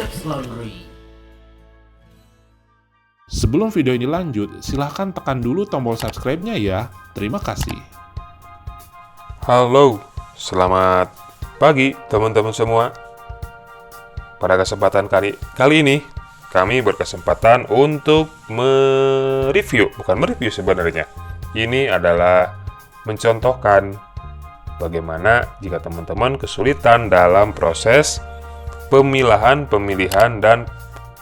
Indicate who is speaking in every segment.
Speaker 1: Tips Laundry.
Speaker 2: Sebelum video ini lanjut, silahkan tekan dulu tombol subscribe-nya ya. Terima kasih.
Speaker 3: Halo, selamat pagi teman-teman semua. Pada kesempatan kali ini, kami berkesempatan untuk bukan mereview sebenarnya. Ini adalah mencontohkan bagaimana jika teman-teman kesulitan dalam proses pemilihan, dan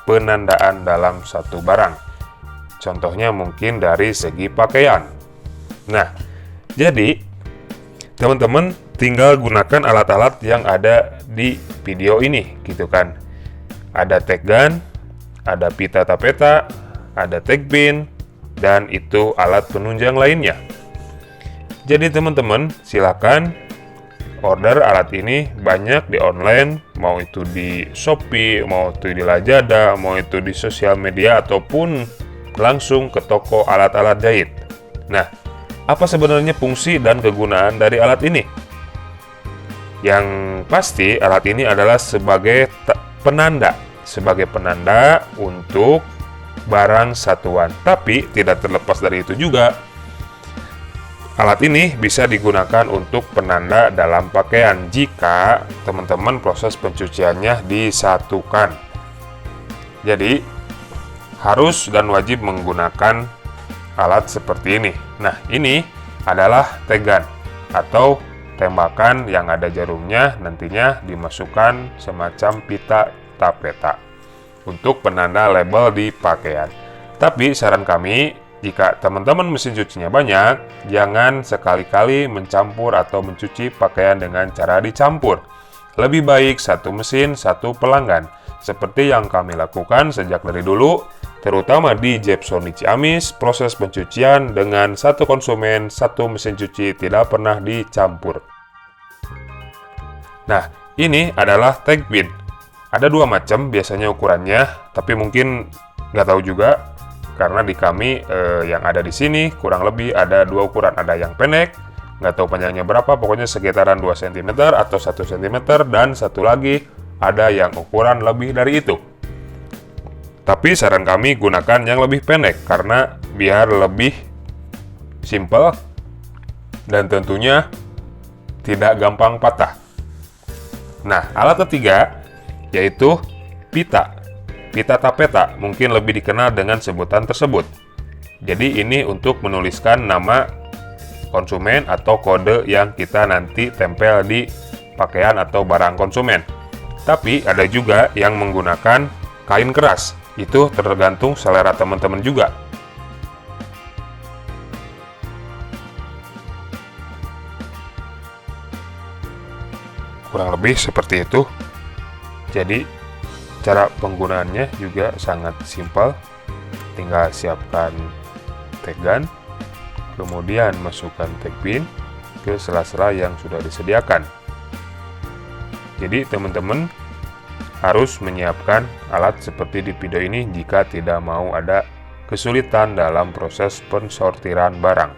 Speaker 3: penandaan dalam satu barang. Contohnya mungkin dari segi pakaian. Nah, jadi teman-teman tinggal gunakan alat-alat yang ada di video ini, gitu kan. Ada tag gun, ada pita tapeta, ada tag pin, dan itu alat penunjang lainnya. Jadi teman-teman silakan order alat ini banyak di online, mau itu di Shopee, mau itu di Lazada, mau itu di sosial media, ataupun langsung ke toko alat-alat jahit. Nah, apa sebenarnya fungsi dan kegunaan dari alat ini? Yang pasti alat ini adalah sebagai penanda untuk barang satuan. Tapi tidak terlepas dari itu juga, alat ini bisa digunakan untuk penanda dalam pakaian jika teman-teman proses pencuciannya disatukan. Jadi, harus dan wajib menggunakan alat seperti ini. Nah, ini adalah tag gun atau tembakan yang ada jarumnya, nantinya dimasukkan semacam pita tapeta untuk penanda label di pakaian. Tapi saran kami, jika teman-teman mesin cucinya banyak, jangan sekali-kali mencampur atau mencuci pakaian dengan cara dicampur. Lebih baik satu mesin, satu pelanggan. Seperti yang kami lakukan sejak dari dulu, terutama di Jepsoni Ciamis, proses pencucian dengan satu konsumen, satu mesin cuci tidak pernah dicampur. Nah, ini adalah tag pin. Ada dua macam biasanya ukurannya, tapi mungkin nggak tahu juga. Karena di kami yang ada di sini kurang lebih ada dua ukuran, ada yang pendek, nggak tahu panjangnya berapa, pokoknya sekitaran 2 cm atau 1 cm, dan satu lagi ada yang ukuran lebih dari itu. Tapi saran kami gunakan yang lebih pendek karena biar lebih simple dan tentunya tidak gampang patah. Nah, alat ketiga yaitu pita tapeta, mungkin lebih dikenal dengan sebutan tersebut. Jadi ini untuk menuliskan nama konsumen atau kode yang kita nanti tempel di pakaian atau barang konsumen. Tapi ada juga yang menggunakan kain keras. Itu tergantung selera teman-teman juga. Kurang lebih seperti itu. Jadi cara penggunaannya juga sangat simpel, tinggal siapkan tag gun, kemudian masukkan tag pin ke sela-sela yang sudah disediakan. Jadi teman-teman harus menyiapkan alat seperti di video ini jika tidak mau ada kesulitan dalam proses pensortiran barang.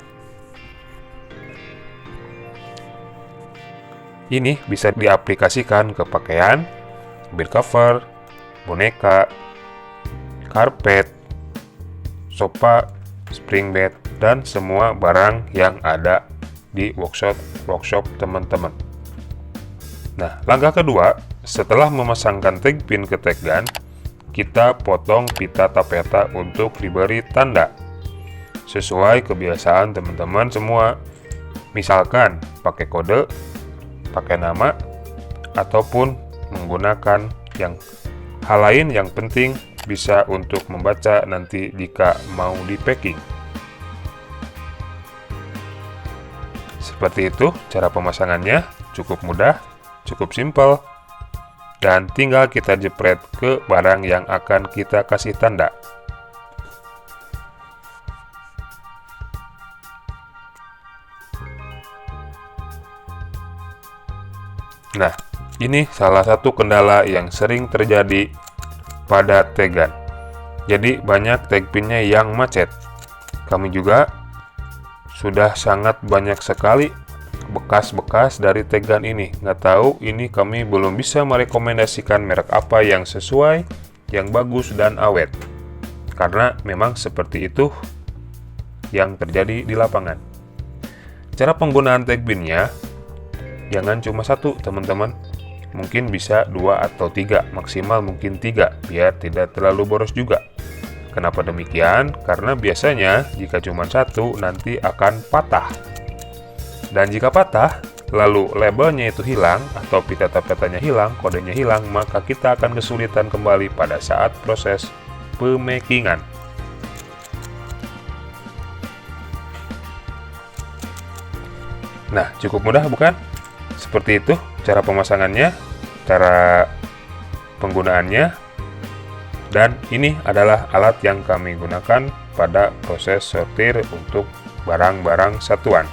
Speaker 3: Ini bisa diaplikasikan ke pakaian, bed cover, boneka, karpet, sofa, spring bed, dan semua barang yang ada di workshop teman-teman. Nah, langkah kedua, setelah memasangkan tag pin ke tag gun, kita potong pita tapeta untuk diberi tanda. Sesuai kebiasaan teman-teman semua, misalkan pakai kode, pakai nama, ataupun menggunakan hal lain yang penting bisa untuk membaca nanti jika mau di packing. Seperti itu cara pemasangannya, cukup mudah, cukup simpel, dan tinggal kita jepret ke barang yang akan kita kasih tanda. Nah, ini salah satu kendala yang sering terjadi pada tag gun. Jadi banyak tag pinnya yang macet. Kami juga sudah sangat banyak sekali bekas-bekas dari tag gun ini. Nggak tahu, ini kami belum bisa merekomendasikan merek apa yang sesuai, yang bagus dan awet. Karena memang seperti itu yang terjadi di lapangan. Cara penggunaan tag pinnya, jangan cuma satu teman-teman. Mungkin bisa 2 atau 3, maksimal mungkin 3, biar tidak terlalu boros juga. Kenapa demikian? Karena biasanya jika cuma satu nanti akan patah. Dan jika patah, lalu labelnya itu hilang atau pita tapetanya hilang, kodenya hilang, maka kita akan kesulitan kembali pada saat proses pemakingan. Nah, cukup mudah bukan? Seperti itu cara pemasangannya, cara penggunaannya, dan ini adalah alat yang kami gunakan pada proses sortir untuk barang-barang satuan.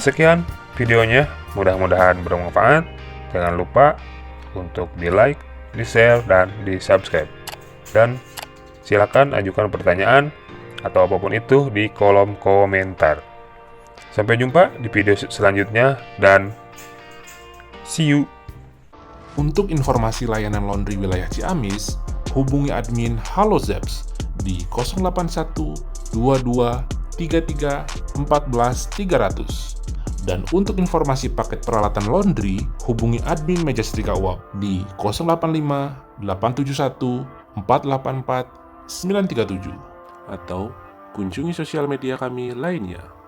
Speaker 3: Sekian videonya, mudah-mudahan bermanfaat. Jangan lupa untuk di-like, di-share, dan di-subscribe. Dan silakan ajukan pertanyaan atau apapun itu di kolom komentar. Sampai jumpa di video selanjutnya dan see you.
Speaker 2: Untuk informasi layanan laundry wilayah Ciamis, hubungi admin Halo Zeps di 081 22 33 14 300. Dan untuk informasi paket peralatan laundry, hubungi admin Meja Setrika Uap di 085 871 484 937 atau kunjungi sosial media kami lainnya.